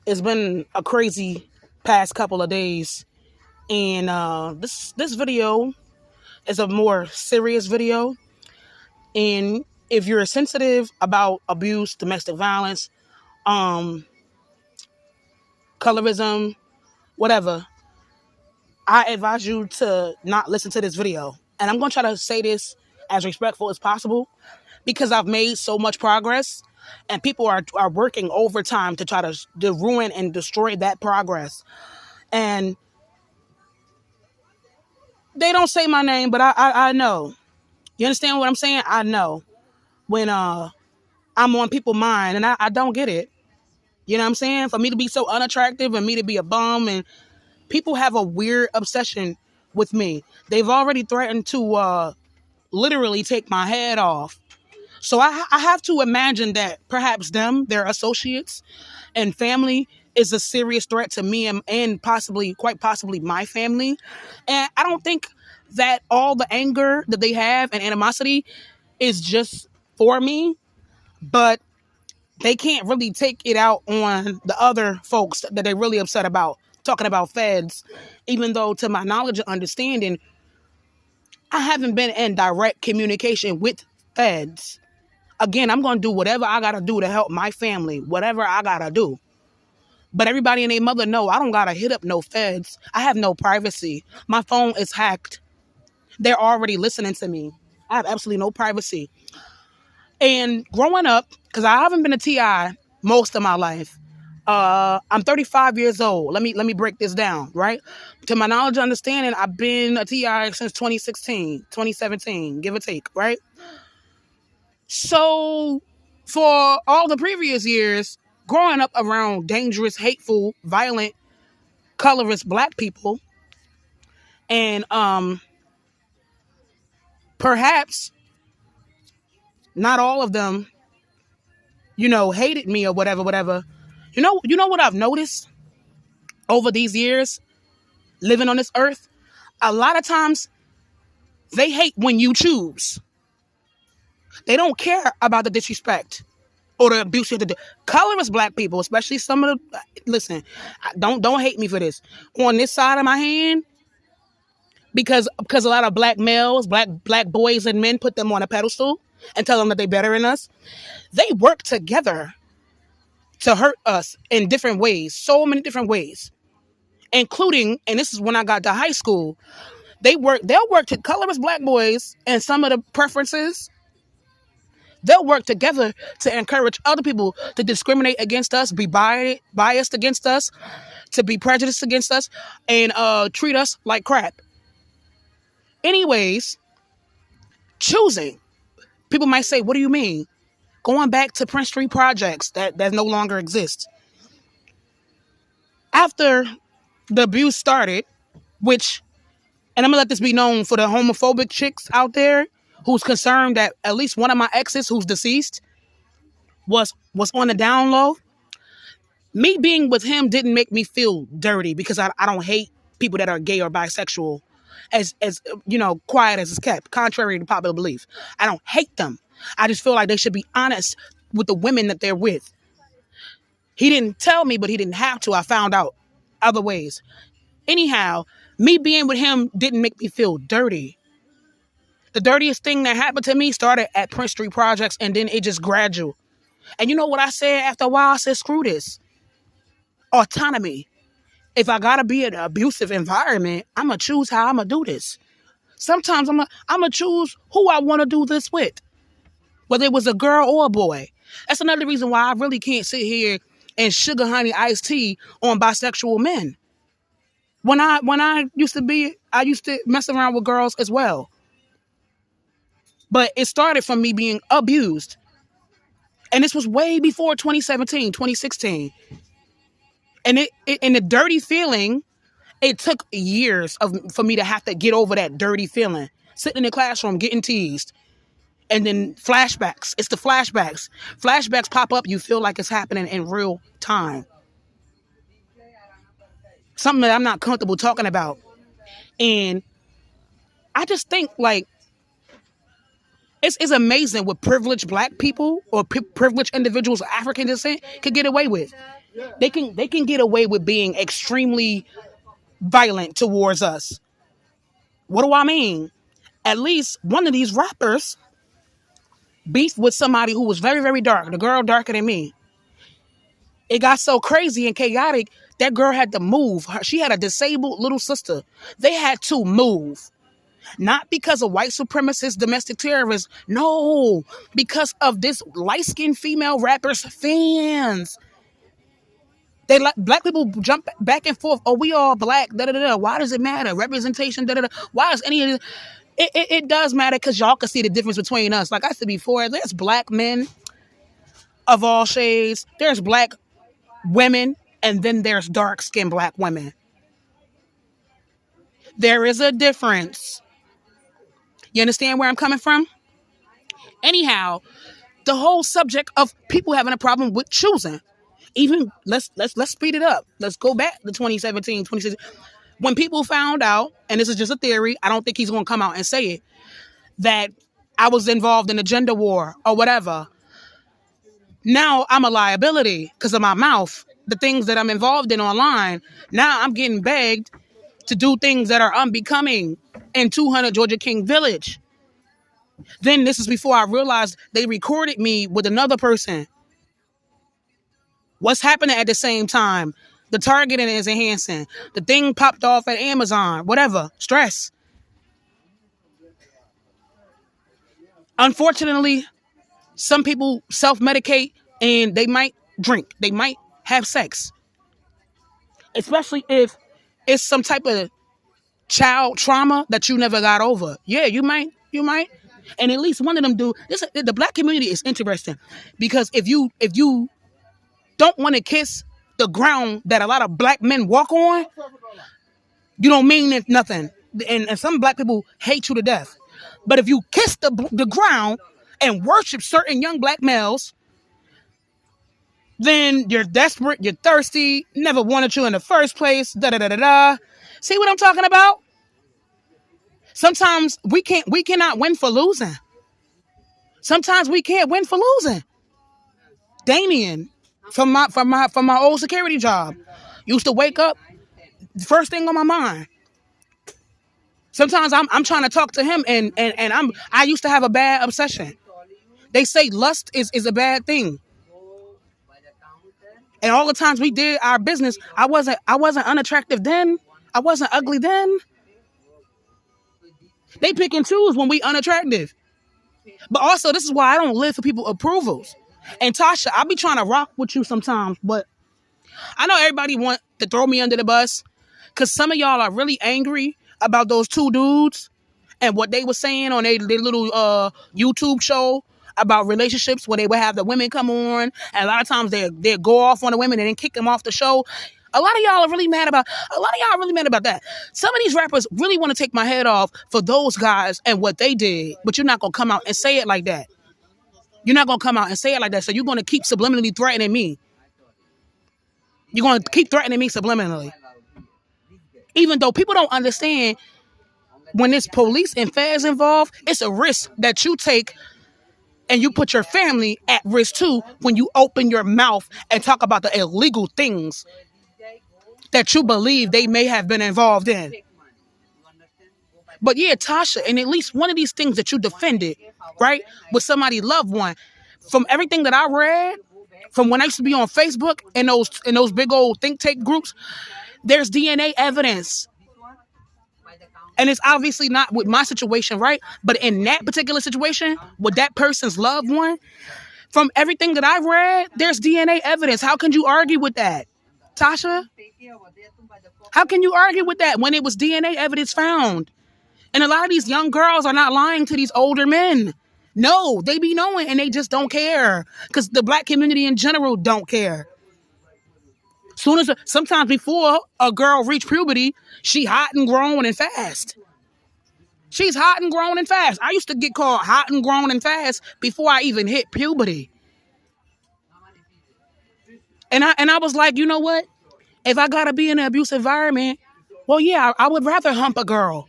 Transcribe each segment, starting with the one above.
It's been a crazy past couple of days, and this video is a more serious video. And if you're sensitive about abuse, domestic violence, um, colorism, whatever, I advise you to not listen to this video. And I'm gonna try to say this as respectful as possible because I've made so much progress, and people are working overtime to try to ruin and destroy that progress. And they don't say my name, but I know. You understand what I'm saying? I know when I'm on people's mind, and I don't get it. You know what I'm saying? For me to be so unattractive and me to be a bum, and people have a weird obsession with me. They've already threatened to literally take my head off. So I have to imagine that perhaps them, their associates and family is a serious threat to me and possibly, quite possibly, my family. And I don't think that all the anger that they have and animosity is just for me, but they can't really take it out on the other folks that they're really upset about, talking about feds, even though to my knowledge and understanding, I haven't been in direct communication with feds. Again, I'm going to do whatever I got to do to help my family, whatever I got to do. But everybody and their mother know I don't got to hit up no feds. I have no privacy. My phone is hacked. They're already listening to me. I have absolutely no privacy. And growing up, because I haven't been a TI most of my life, I'm 35 years old. Let me break this down, right? To my knowledge and understanding, I've been a TI since 2016, 2017, give or take, right? So for all the previous years, growing up around dangerous, hateful, violent, colorist black people, and perhaps not all of them, hated me or whatever. You know what I've noticed over these years living on this earth? A lot of times they hate when you choose. They don't care about the disrespect or the abuse you have to do. Colorist black people, especially some of the, listen, don't hate me for this. On this side of my hand, because a lot of black males, black boys and men put them on a pedestal and tell them that they're better than us. They work together to hurt us in different ways, so many different ways, including, and this is when I got to high school, they'll work to colorist black boys and some of the preferences. They'll work together to encourage other people to discriminate against us, be biased against us, to be prejudiced against us, and treat us like crap. Anyways, choosing. People might say, what do you mean? Going back to Prince Street projects that no longer exist. After the abuse started, which, and I'm going to let this be known for the homophobic chicks out there who's concerned that at least one of my exes who's deceased was on the down low. Me being with him didn't make me feel dirty because I don't hate people that are gay or bisexual as quiet as it's kept, contrary to popular belief. I don't hate them. I just feel like they should be honest with the women that they're with. He didn't tell me, but he didn't have to. I found out other ways. Anyhow, me being with him didn't make me feel dirty. The dirtiest thing that happened to me started at Prince Street projects, and then it just gradual. And you know what I said after a while? I said, screw this. Autonomy. If I gotta be in an abusive environment, I'm gonna choose how I'm gonna do this. Sometimes I'm gonna choose who I want to do this with, whether it was a girl or a boy. That's another reason why I really can't sit here and sugar honey iced tea on bisexual men. When I used to mess around with girls as well. But it started from me being abused. And this was way before 2017, 2016. And and the dirty feeling, it took years for me to have to get over that dirty feeling. Sitting in the classroom, getting teased. And then flashbacks. It's the flashbacks. Flashbacks pop up, you feel like it's happening in real time. Something that I'm not comfortable talking about. And I just think, like, it's amazing what privileged black people or privileged individuals of African descent could get away with. They can get away with being extremely violent towards us. What do I mean? At least one of these rappers beefed with somebody who was very, very dark. The girl darker than me. It got so crazy and chaotic, that girl had to move. She had a disabled little sister. They had to move. Not because of white supremacists, domestic terrorists. No, because of this light-skinned female rapper's fans. They like black people jump back and forth. Oh, we all black. Da da da. Why does it matter? Representation. Da da da. Why is any of this? It does matter because y'all can see the difference between us. Like I said before, there's black men of all shades. There's black women, and then there's dark-skinned black women. There is a difference. You understand where I'm coming from? Anyhow, the whole subject of people having a problem with choosing. Even let's speed it up. Let's go back to 2017, 2016. When people found out, and this is just a theory, I don't think he's going to come out and say it, that I was involved in a gender war or whatever. Now I'm a liability because of my mouth. The things that I'm involved in online. Now I'm getting begged to do things that are unbecoming in 200 Georgia King Village. Then this is before I realized they recorded me with another person. What's happening at the same time? The targeting is enhancing. The thing popped off at Amazon. Whatever. Stress. Unfortunately, some people self-medicate and they might drink. They might have sex. Especially if it's some type of child trauma that you never got over. Yeah, you might. And at least one of them do. The black community is interesting because if you don't want to kiss the ground that a lot of black men walk on, you don't mean nothing. And some black people hate you to death. But if you kiss the ground and worship certain young black males, then you're desperate, you're thirsty, never wanted you in the first place, da-da-da-da-da. See what I'm talking about? Sometimes we cannot win for losing. Sometimes we can't win for losing. Damien, from my old security job, used to wake up, first thing on my mind. Sometimes I'm trying to talk to him and I used to have a bad obsession. They say lust is a bad thing. And all the times we did our business, I wasn't unattractive then. I wasn't ugly then. They pick and choose when we unattractive. But also, this is why I don't live for people's approvals. And Tasha, I be trying to rock with you sometimes, but I know everybody want to throw me under the bus because some of y'all are really angry about those two dudes and what they were saying on their little YouTube show about relationships where they would have the women come on, and a lot of times they'll go off on the women and then kick them off the show. A lot of y'all are really mad about that. Some of these rappers really want to take my head off for those guys and what they did, but you're not going to come out and say it like that. You're not going to come out and say it like that, so you're going to keep subliminally threatening me. You're going to keep threatening me subliminally. Even though people don't understand when there's police and feds involved, it's a risk that you take and you put your family at risk too when you open your mouth and talk about the illegal things that you believe they may have been involved in. But yeah, Tasha, and at least one of these things that you defended, right, with somebody's loved one, from everything that I read, from when I used to be on Facebook and those big old think tank groups, there's DNA evidence. And it's obviously not with my situation, right? But in that particular situation, with that person's loved one, from everything that I've read, there's DNA evidence. How can you argue with that, Tasha? How can you argue with that when it was DNA evidence found? And a lot of these young girls are not lying to these older men. No, they be knowing and they just don't care because the black community in general don't care. Sometimes before a girl reach puberty, she hot and grown and fast. She's hot and grown and fast. I used to get called hot and grown and fast before I even hit puberty. And I was like, you know what? If I gotta be in an abusive environment, well, yeah, I would rather hump a girl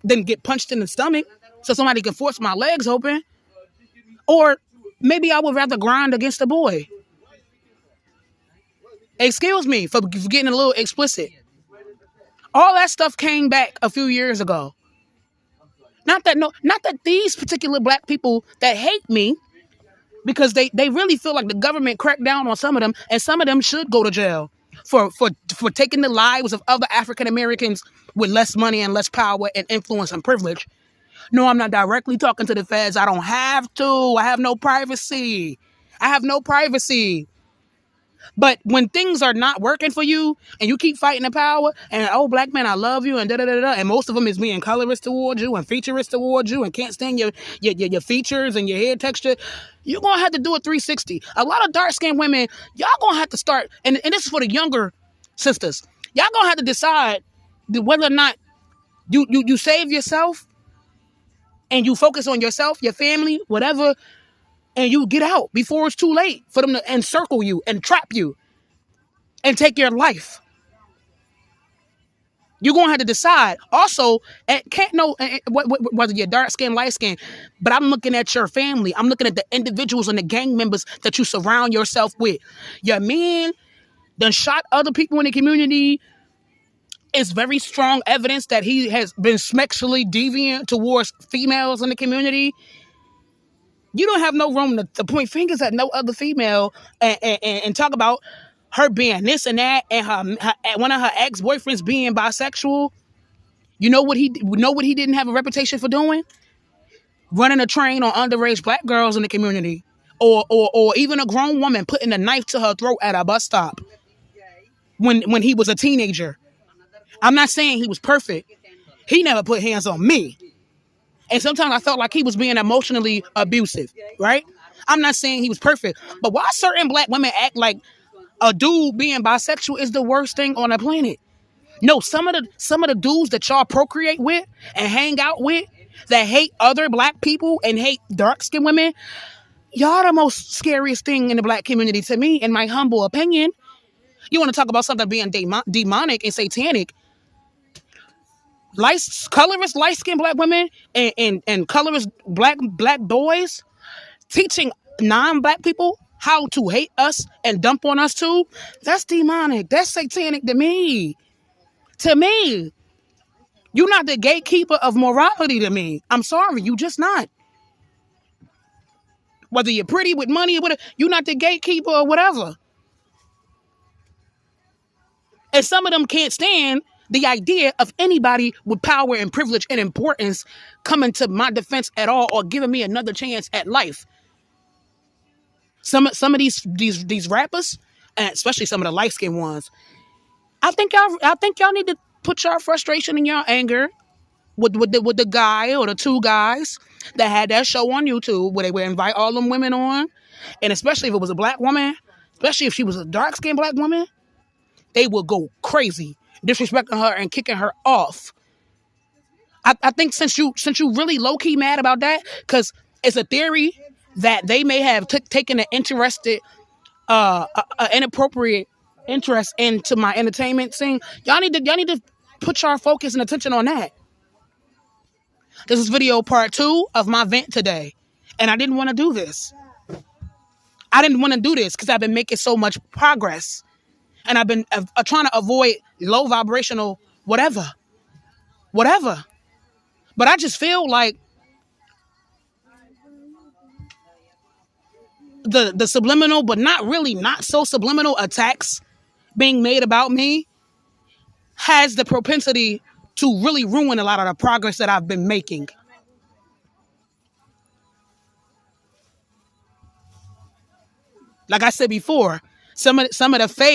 than get punched in the stomach so somebody can force my legs open. Or maybe I would rather grind against a boy. Excuse me for getting a little explicit. All that stuff came back a few years ago. Not that these particular black people that hate me, because they really feel like the government cracked down on some of them, and some of them should go to jail for taking the lives of other African Americans with less money and less power and influence and privilege. No, I'm not directly talking to the feds. I don't have to. I have no privacy. I have no privacy. But when things are not working for you and you keep fighting the power and, oh, black man, I love you and da-da-da-da, and most of them is being colorist towards you and featurist towards you and can't stand your features and your hair texture, you're going to have to do a 360. A lot of dark-skinned women, y'all going to have to start, and this is for the younger sisters, y'all going to have to decide whether or not you save yourself and you focus on yourself, your family, whatever, and you get out before it's too late for them to encircle you and trap you and take your life. You're going to have to decide. Also, can't know whether you're dark skin, light skin, but I'm looking at your family. I'm looking at the individuals and the gang members that you surround yourself with. Your man done shot other people in the community. It's very strong evidence that he has been sexually deviant towards females in the community. You don't have no room to point fingers at no other female and talk about her being this and that and her one of her ex-boyfriends being bisexual. You know what he didn't have a reputation for doing? Running a train on underage black girls in the community. Or even a grown woman putting a knife to her throat at a bus stop when he was a teenager. I'm not saying he was perfect. He never put hands on me. And sometimes I felt like he was being emotionally abusive, right? I'm not saying he was perfect, but why certain black women act like a dude being bisexual is the worst thing on the planet? No, some of the dudes that y'all procreate with and hang out with that hate other black people and hate dark-skinned women, y'all the most scariest thing in the black community to me, in my humble opinion. You want to talk about something being demonic and satanic? Colorist light-skinned black women and colorist black boys teaching non-black people how to hate us and dump on us too, that's demonic. That's satanic to me. To me. You're not the gatekeeper of morality to me. I'm sorry, you just not. Whether you're pretty with money or whatever, you're not the gatekeeper or whatever. And some of them can't stand the idea of anybody with power and privilege and importance coming to my defense at all or giving me another chance at life. Some of these rappers, and especially some of the light-skinned ones, I think y'all need to put your frustration and your anger with the guy or the two guys that had that show on YouTube where they would invite all them women on, and especially if it was a black woman, especially if she was a dark-skinned black woman, they would go crazy, disrespecting her and kicking her off. I think since you really low-key mad about that, because it's a theory that they may have taken an inappropriate interest into my entertainment scene. Y'all need to put your focus and attention on that. This is video part 2 of my vent today, and I didn't want to do this. I didn't want to do this because I've been making so much progress. And I've been trying to avoid low vibrational whatever. But I just feel like the subliminal, but not so subliminal attacks being made about me has the propensity to really ruin a lot of the progress that I've been making. Like I said before, some of the fake